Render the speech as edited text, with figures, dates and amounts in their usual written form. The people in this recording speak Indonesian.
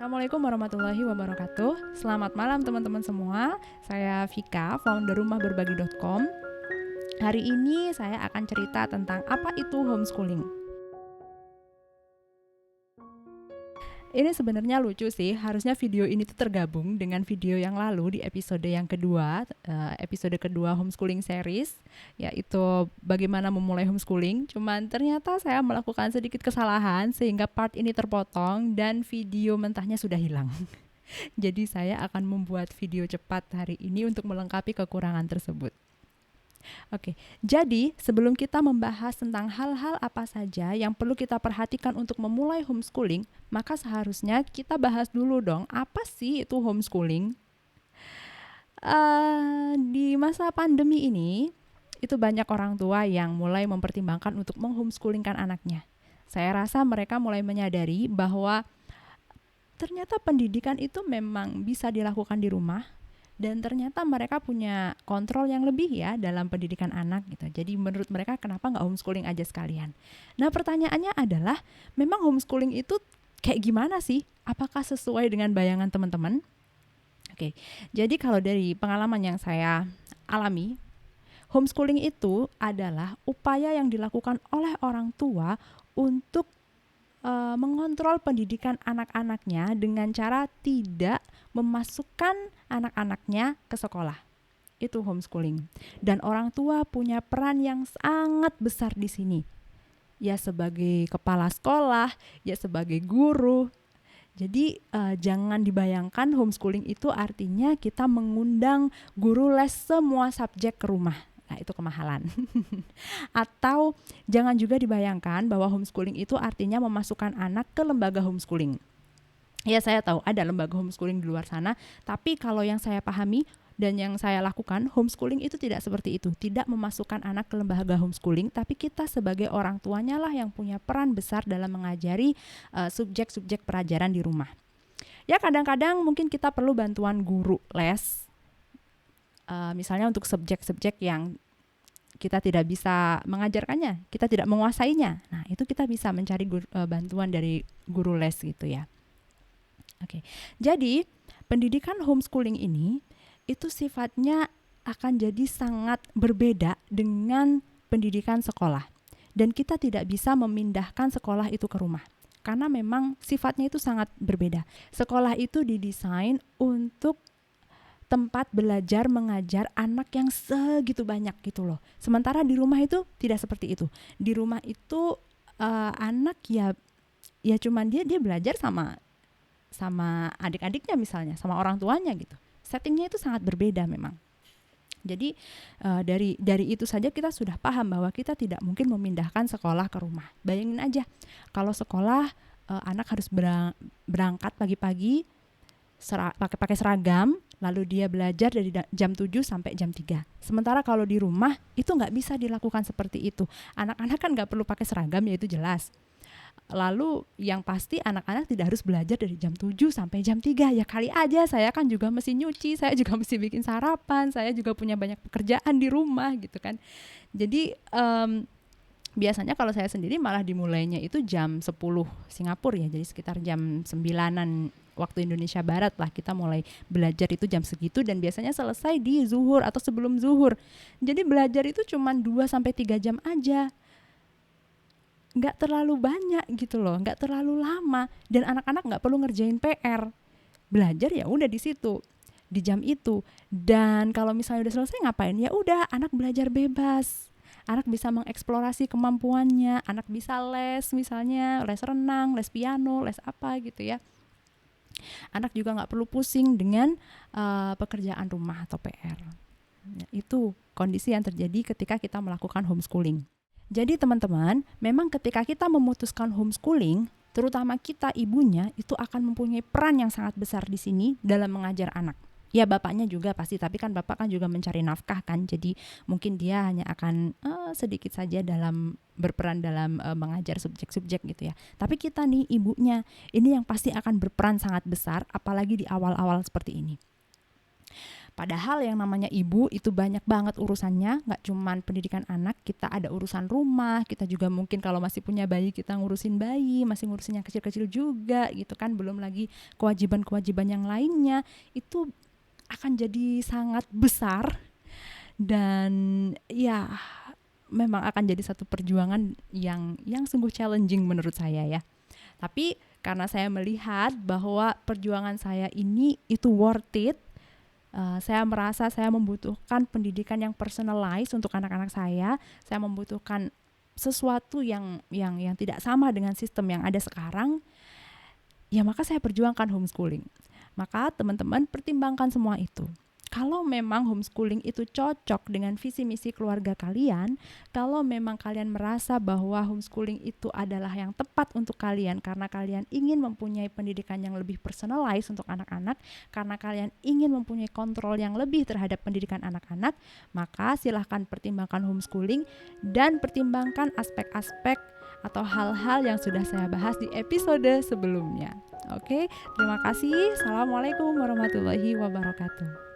Assalamualaikum warahmatullahi wabarakatuh. Selamat malam teman-teman semua. Saya Vika, founder rumahberbagi.com. Hari ini saya akan cerita tentang apa itu homeschooling. Ini sebenarnya lucu sih, harusnya video ini tuh tergabung dengan video yang lalu di episode yang kedua, episode kedua homeschooling series, yaitu bagaimana memulai homeschooling. Cuman ternyata saya melakukan sedikit kesalahan sehingga part ini terpotong dan video mentahnya sudah hilang. Jadi saya akan membuat video cepat hari ini untuk melengkapi kekurangan tersebut. Oke, jadi sebelum kita membahas tentang hal-hal apa saja yang perlu kita perhatikan untuk memulai homeschooling, maka seharusnya kita bahas dulu dong, apa sih itu homeschooling? Di masa pandemi ini, itu banyak orang tua yang mulai mempertimbangkan untuk menghomeschoolingkan anaknya. Saya rasa mereka mulai menyadari bahwa ternyata pendidikan itu memang bisa dilakukan di rumah, dan ternyata mereka punya kontrol yang lebih ya dalam pendidikan anak gitu. Jadi menurut mereka kenapa nggak homeschooling aja sekalian. Nah pertanyaannya adalah, memang homeschooling itu kayak gimana sih? Apakah sesuai dengan bayangan teman-teman? Oke, jadi kalau dari pengalaman yang saya alami, homeschooling itu adalah upaya yang dilakukan oleh orang tua untuk mengontrol pendidikan anak-anaknya dengan cara tidak memasukkan anak-anaknya ke sekolah. Itu homeschooling. Dan orang tua punya peran yang sangat besar di sini. Ya sebagai kepala sekolah, ya sebagai guru. Jadi jangan dibayangkan homeschooling itu artinya kita mengundang guru les semua subjek ke rumah. Nah, itu kemahalan. Atau jangan juga dibayangkan bahwa homeschooling itu artinya memasukkan anak ke lembaga homeschooling. Ya saya tahu ada lembaga homeschooling di luar sana, tapi kalau yang saya pahami dan yang saya lakukan, homeschooling itu tidak seperti itu. Tidak memasukkan anak ke lembaga homeschooling, tapi kita sebagai orang tuanya lah yang punya peran besar dalam mengajari subjek-subjek pelajaran di rumah. Ya kadang-kadang mungkin kita perlu bantuan guru les, misalnya untuk subjek-subjek yang kita tidak bisa mengajarkannya, kita tidak menguasainya. Nah, itu kita bisa mencari bantuan dari guru les gitu ya. Oke. Jadi, pendidikan homeschooling ini itu sifatnya akan jadi sangat berbeda dengan pendidikan sekolah. Dan kita tidak bisa memindahkan sekolah itu ke rumah. Karena memang sifatnya itu sangat berbeda. Sekolah itu didesain untuk tempat belajar mengajar anak yang segitu banyak gitu loh. Sementara di rumah itu tidak seperti itu. Di rumah itu anak ya cuman dia belajar sama adik-adiknya misalnya, sama orang tuanya gitu. Settingnya itu sangat berbeda memang. Jadi dari itu saja kita sudah paham bahwa kita tidak mungkin memindahkan sekolah ke rumah. Bayangin aja kalau sekolah anak harus berangkat pagi-pagi pakai seragam, lalu dia belajar dari jam 7 sampai jam 3. Sementara kalau di rumah itu nggak bisa dilakukan seperti itu. Anak-anak kan nggak perlu pakai seragam, ya itu jelas. Lalu yang pasti anak-anak tidak harus belajar dari jam 7 sampai jam 3. Ya kali aja saya kan juga mesti nyuci, saya juga mesti bikin sarapan, saya juga punya banyak pekerjaan di rumah gitu kan. Jadi biasanya kalau saya sendiri malah dimulainya itu jam 10 Singapura ya, jadi sekitar jam 9-an waktu Indonesia Barat lah kita mulai belajar itu jam segitu, dan biasanya selesai di zuhur atau sebelum zuhur. Jadi belajar itu cuma 2-3 jam aja, nggak terlalu banyak gitu loh, nggak terlalu lama, dan anak-anak nggak perlu ngerjain PR. Belajar ya udah di situ di jam itu, dan kalau misalnya udah selesai ngapain, ya udah anak belajar bebas. Anak bisa mengeksplorasi kemampuannya, anak bisa les misalnya, les renang, les piano, les apa gitu ya. Anak juga nggak perlu pusing dengan pekerjaan rumah atau PR. Itu kondisi yang terjadi ketika kita melakukan homeschooling. Jadi teman-teman, memang ketika kita memutuskan homeschooling, terutama kita ibunya itu akan mempunyai peran yang sangat besar di sini dalam mengajar anak. Ya bapaknya juga pasti, tapi kan bapak kan juga mencari nafkah kan, jadi mungkin dia hanya akan sedikit saja dalam berperan dalam mengajar subjek-subjek gitu ya. Tapi kita nih ibunya, ini yang pasti akan berperan sangat besar, apalagi di awal-awal seperti ini. Padahal yang namanya ibu itu banyak banget urusannya, nggak cuman pendidikan anak, kita ada urusan rumah, kita juga mungkin kalau masih punya bayi kita ngurusin bayi, masih ngurusin yang kecil-kecil juga gitu kan, belum lagi kewajiban-kewajiban yang lainnya, itu akan jadi sangat besar dan ya memang akan jadi satu perjuangan yang sungguh challenging menurut saya ya. Tapi karena saya melihat bahwa perjuangan saya ini itu worth it, saya merasa saya membutuhkan pendidikan yang personalized untuk anak-anak saya membutuhkan sesuatu yang tidak sama dengan sistem yang ada sekarang, ya maka saya perjuangkan homeschooling. Maka teman-teman pertimbangkan semua itu. Kalau memang homeschooling itu cocok dengan visi misi keluarga kalian, kalau memang kalian merasa bahwa homeschooling itu adalah yang tepat untuk kalian karena kalian ingin mempunyai pendidikan yang lebih personalized untuk anak-anak, karena kalian ingin mempunyai kontrol yang lebih terhadap pendidikan anak-anak, maka silahkan pertimbangkan homeschooling dan pertimbangkan aspek-aspek atau hal-hal yang sudah saya bahas di episode sebelumnya. Oke, terima kasih. Assalamualaikum warahmatullahi wabarakatuh.